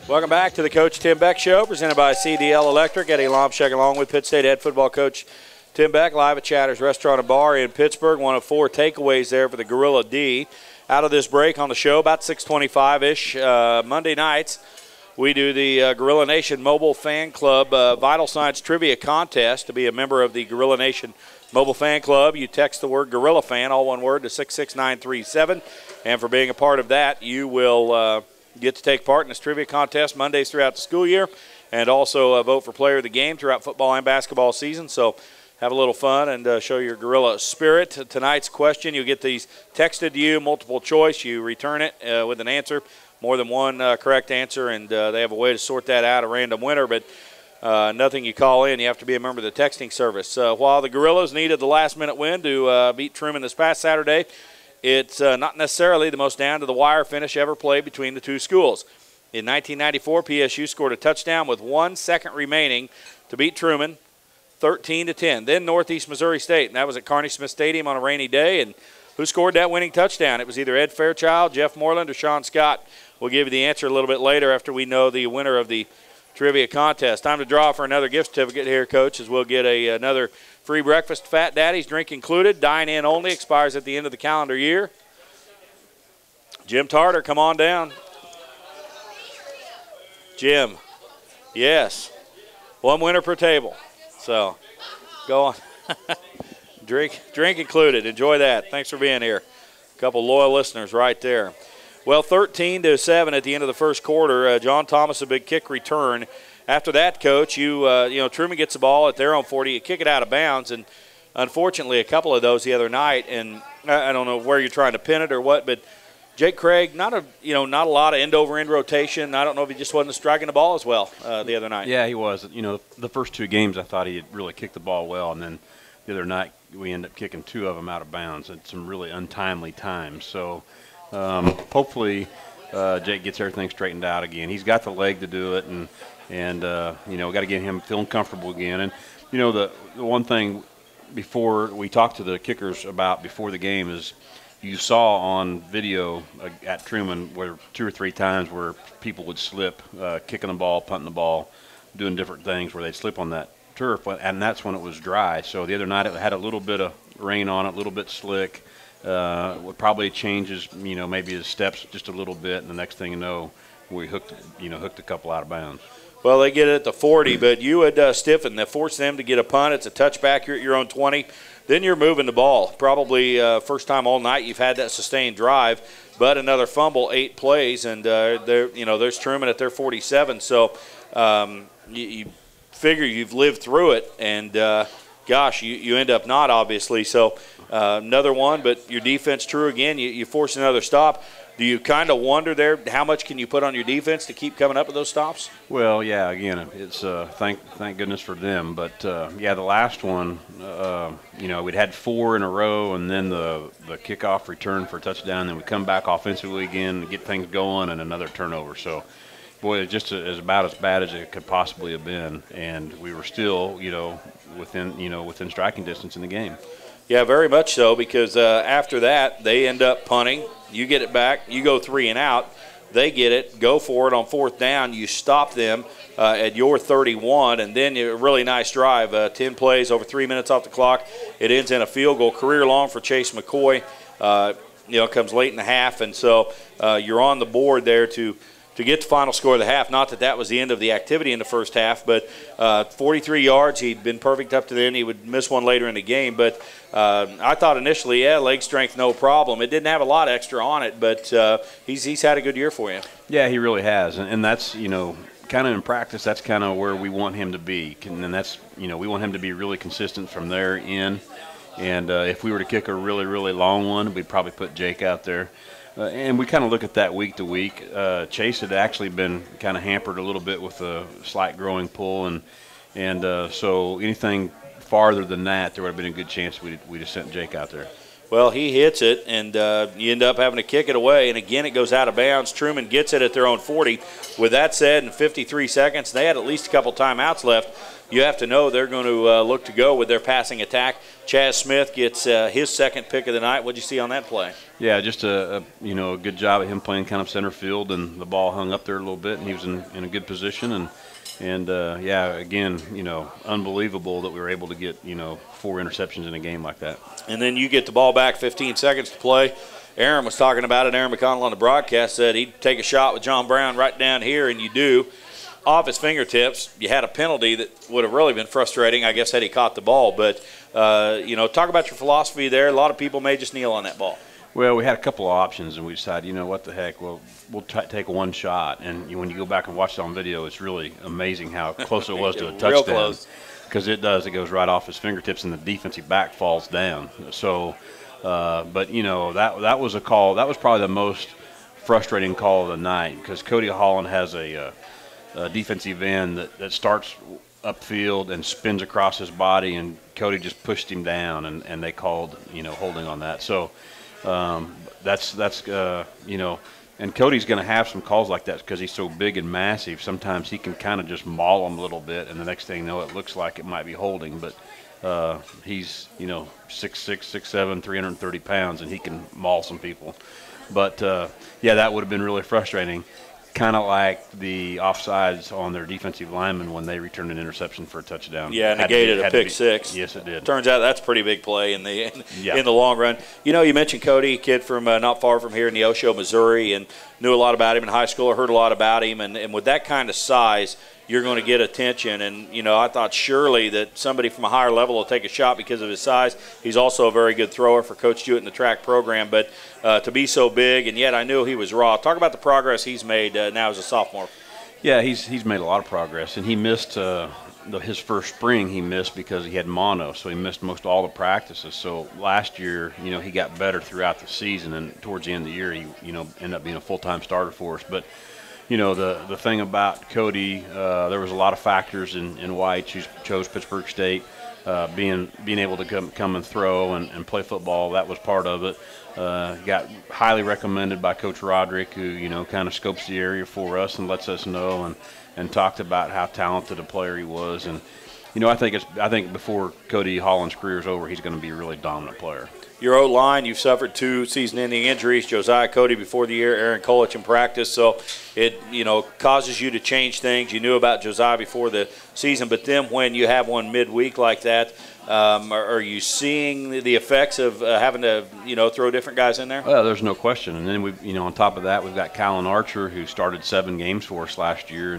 Welcome back to the Coach Tim Beck Show, presented by CDL Electric. Eddie Lomchek along with Pitt State head football coach Tim Beck, live at Chatter's Restaurant and Bar in Pittsburgh. One of 4 takeaways there for the Gorilla D. Out of this break on the show, about 6:25-ish, Monday nights, we do the Gorilla Nation Mobile Fan Club Vital Signs Trivia Contest. To be a member of the Gorilla Nation Mobile Fan Club, you text the word Gorilla Fan, all one word, to 66937. And for being a part of that, you will get to take part in this trivia contest Mondays throughout the school year, and also vote for player of the game throughout football and basketball season. So have a little fun and show your Gorilla spirit. Tonight's question, you'll get these texted to you, multiple choice. You return it with an answer, more than one correct answer, and they have a way to sort that out, a random winner. But nothing you call in. You have to be a member of the texting service. While the Gorillas needed the last-minute win to beat Truman this past Saturday, it's not necessarily the most down-to-the-wire finish ever played between the two schools. In 1994, PSU scored a touchdown with 1 second remaining to beat Truman, 13-10. Then Northeast Missouri State, and that was at Carney Smith Stadium on a rainy day. And who scored that winning touchdown? It was either Ed Fairchild, Jeff Moreland, or Sean Scott. We'll give you the answer a little bit later after we know the winner of the trivia contest. Time to draw for another gift certificate here, Coach, as we'll get another free breakfast, Fat Daddy's, drink included, dine-in only, expires at the end of the calendar year. Jim Tarter, come on down. Jim, yes, 1 winner per table. So, go on. drink included. Enjoy that. Thanks for being here. A couple loyal listeners right there. Well, 13-7 at the end of the first quarter. John Thomas, a big kick return. After that, Coach, Truman gets the ball at their own 40. You kick it out of bounds, and unfortunately, a couple of those the other night. And I don't know where you're trying to pin it or what, but Jake Craig, not a lot of end-over-end rotation. I don't know if he just wasn't striking the ball as well the other night. Yeah, he was. The first 2 games I thought he had really kicked the ball well, and then the other night we ended up kicking 2 of them out of bounds at some really untimely times. So hopefully Jake gets everything straightened out again. He's got the leg to do it, and we got to get him feeling comfortable again. And the one thing before we talked to the kickers about before the game is you saw on video at Truman where 2 or 3 times where people would slip, kicking the ball, punting the ball, doing different things where they'd slip on that turf, and that's when it was dry. So the other night it had a little bit of rain on it, a little bit slick. Would probably changes, maybe his steps just a little bit, and the next thing you know, we hooked a couple out of bounds. Well, they get it at the 40, but you would stiffen. That forced them to get a punt. It's a touchback. You're at your own 20. Then you're moving the ball. Probably first time all night you've had that sustained drive, but another fumble, 8 plays, and there's Truman at their 47. So you figure you've lived through it, and you end up not, obviously. So another one, but your defense true again. You force another stop. Do you kind of wonder there how much can you put on your defense to keep coming up with those stops? Well, yeah, again, it's thank goodness for them. But, the last one, we'd had 4 in a row, and then the kickoff return for a touchdown, then we come back offensively again, get things going, and another turnover. So, boy, it's just about as bad as it could possibly have been, and we were still, within striking distance in the game. Yeah, very much so, because after that, they end up punting. You get it back. You go 3 and out. They get it, go for it on 4th down. You stop them at your 31, and then a really nice drive. 10 plays, over 3 minutes off the clock. It ends in a field goal, career long for Chase McCoy. Comes late in the half, and so you're on the board there to get the final score of the half. Not that was the end of the activity in the first half, but 43 yards. He'd been perfect up to then. He would miss one later in the game, but I thought initially, leg strength, no problem. It didn't have a lot extra on it, but he's had a good year for you. Yeah, he really has, and that's, kind of in practice, that's kind of where we want him to be. And that's, we want him to be really consistent from there in. And if we were to kick a really, really long one, we'd probably put Jake out there. And we kind of look at that week to week. Chase had actually been kind of hampered a little bit with a slight growing pull, and so anything farther than that, there would have been a good chance we'd have sent Jake out there. Well, he hits it, and you end up having to kick it away, and again it goes out of bounds. Truman gets it at their own 40. With that said, in 53 seconds, they had at least a couple timeouts left. you have to know they're going to look to go with their passing attack. Chaz Smith gets his second pick of the night. What did you see on that play? Yeah, just a good job at him playing kind of center field, and the ball hung up there a little bit, and he was in a good position. And yeah, again, unbelievable that we were able to get 4 interceptions in a game like that. And then you get the ball back, 15 seconds to play. Aaron was talking about it. Aaron McConnell on the broadcast said he'd take a shot with John Brown right down here, and you do. Off his fingertips, you had a penalty that would have really been frustrating, I guess, had he caught the ball. But, talk about your philosophy there. A lot of people may just kneel on that ball. Well, we had a couple of options, and we decided, what the heck, we'll take one shot. And when you go back and watch it on video, it's really amazing how close it was to a touchdown. Real close. Because it does. It goes right off his fingertips, and the defensive back falls down. So, but, that was a call. That was probably the most frustrating call of the night, because Cody Holland has a defensive end that starts upfield and spins across his body, and Cody just pushed him down, and they called, holding on that. So that's and Cody's going to have some calls like that because he's so big and massive. Sometimes he can kind of just maul them a little bit, and the next thing you know, it looks like it might be holding, but he's 6'6", 6'7", 330 pounds, and he can maul some people. But yeah, that would have been really frustrating. Kind of like the offsides on their defensive linemen when they returned an interception for a touchdown. Yeah, negated a pick six. Yes, it did. Turns out that's a pretty big play in the long run. You mentioned Cody, kid from not far from here in Neosho, Missouri, and knew a lot about him in high school, heard a lot about him. And with that kind of size, you're going to get attention. And, I thought surely that somebody from a higher level will take a shot because of his size. He's also a very good thrower for Coach Jewett in the track program. But to be so big, and yet I knew he was raw. Talk about the progress he's made now as a sophomore. Yeah, he's made a lot of progress. And he missed his first spring he missed because he had mono, so he missed most all the practices. So last year, he got better throughout the season. And towards the end of the year, he, ended up being a full-time starter for us. But the thing about Cody, there was a lot of factors in why he chose Pittsburgh State. Being able to come and throw and play football, that was part of it. Got highly recommended by Coach Roderick, who kind of scopes the area for us and lets us know and talked about how talented a player he was. And I think before Cody Holland's career is over, he's going to be a really dominant player. Your O-line, you've suffered 2 season-ending injuries, Josiah Cody before the year, Aaron Kolich in practice, so it, causes you to change things. You knew about Josiah before the season, but then when you have one midweek like that, are you seeing the effects of having to, throw different guys in there? Well, there's no question. And then, on top of that, we've got Callan Archer, who started 7 games for us last year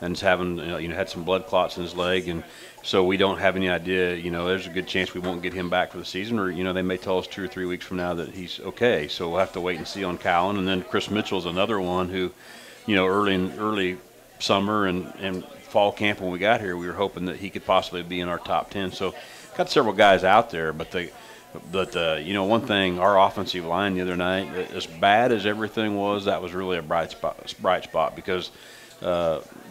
and is having, had some blood clots in his leg, and so we don't have any idea. There's a good chance we won't get him back for the season, or they may tell us 2 or 3 weeks from now that he's okay. So we'll have to wait and see on Callan. And then Chris Mitchell's another one who, early summer and fall camp when we got here, we were hoping that he could possibly be in our top 10. So got several guys out there, but one thing, our offensive line the other night, as bad as everything was, that was really a bright spot because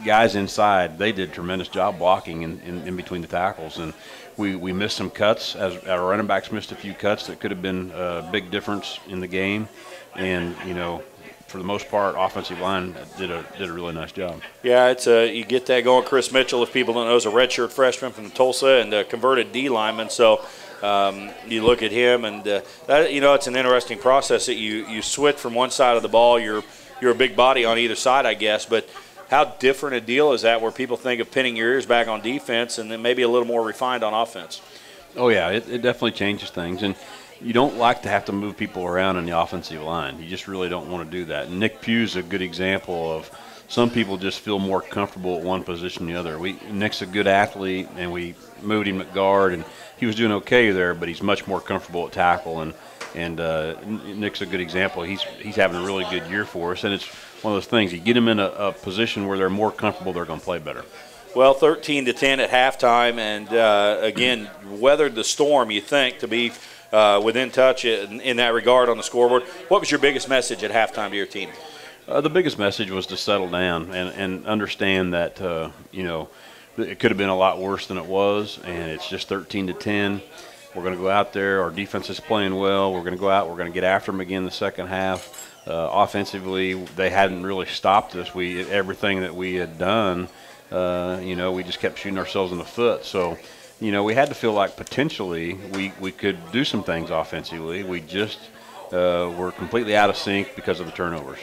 guys inside, they did a tremendous job blocking in between the tackles, and we missed some cuts. As our running backs missed a few cuts that could have been a big difference in the game, and for the most part, offensive line did a really nice job. Yeah, it's you get that going. Chris Mitchell, if people don't know, is a redshirt freshman from Tulsa and a converted D lineman. So you look at him, and that, it's an interesting process that you switch from one side of the ball. You're a big body on either side, I guess, but how different a deal is that where people think of pinning your ears back on defense and then maybe a little more refined on offense? Oh, yeah, it definitely changes things. And you don't like to have to move people around in the offensive line. You just really don't want to do that. And Nick Pugh's a good example of some people just feel more comfortable at one position than the other. Nick's a good athlete, and we moved him at guard, and he was doing okay there, but he's much more comfortable at tackle. And Nick's a good example. He's having a really good year for us, and it's one of those things. You get them in a position where they're more comfortable, they're going to play better. Well, 13-10 at halftime, and again, weathered the storm, you think, to be within touch in that regard on the scoreboard. What was your biggest message at halftime to your team? The biggest message was to settle down and understand that, it could have been a lot worse than it was, and it's just 13-10. We're going to go out there. Our defense is playing well. We're going to go out. We're going to get after them again in the second half. Offensively, they hadn't really stopped us. Everything that we had done we just kept shooting ourselves in the foot. So, we had to feel like potentially we could do some things offensively. We just were completely out of sync because of the turnovers.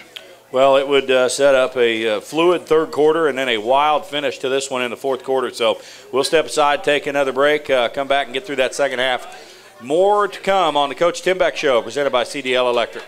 Well, it would set up a fluid third quarter and then a wild finish to this one in the fourth quarter. So we'll step aside, take another break, come back and get through that second half. More to come on the Coach Tim Beck Show, presented by CDL Electric.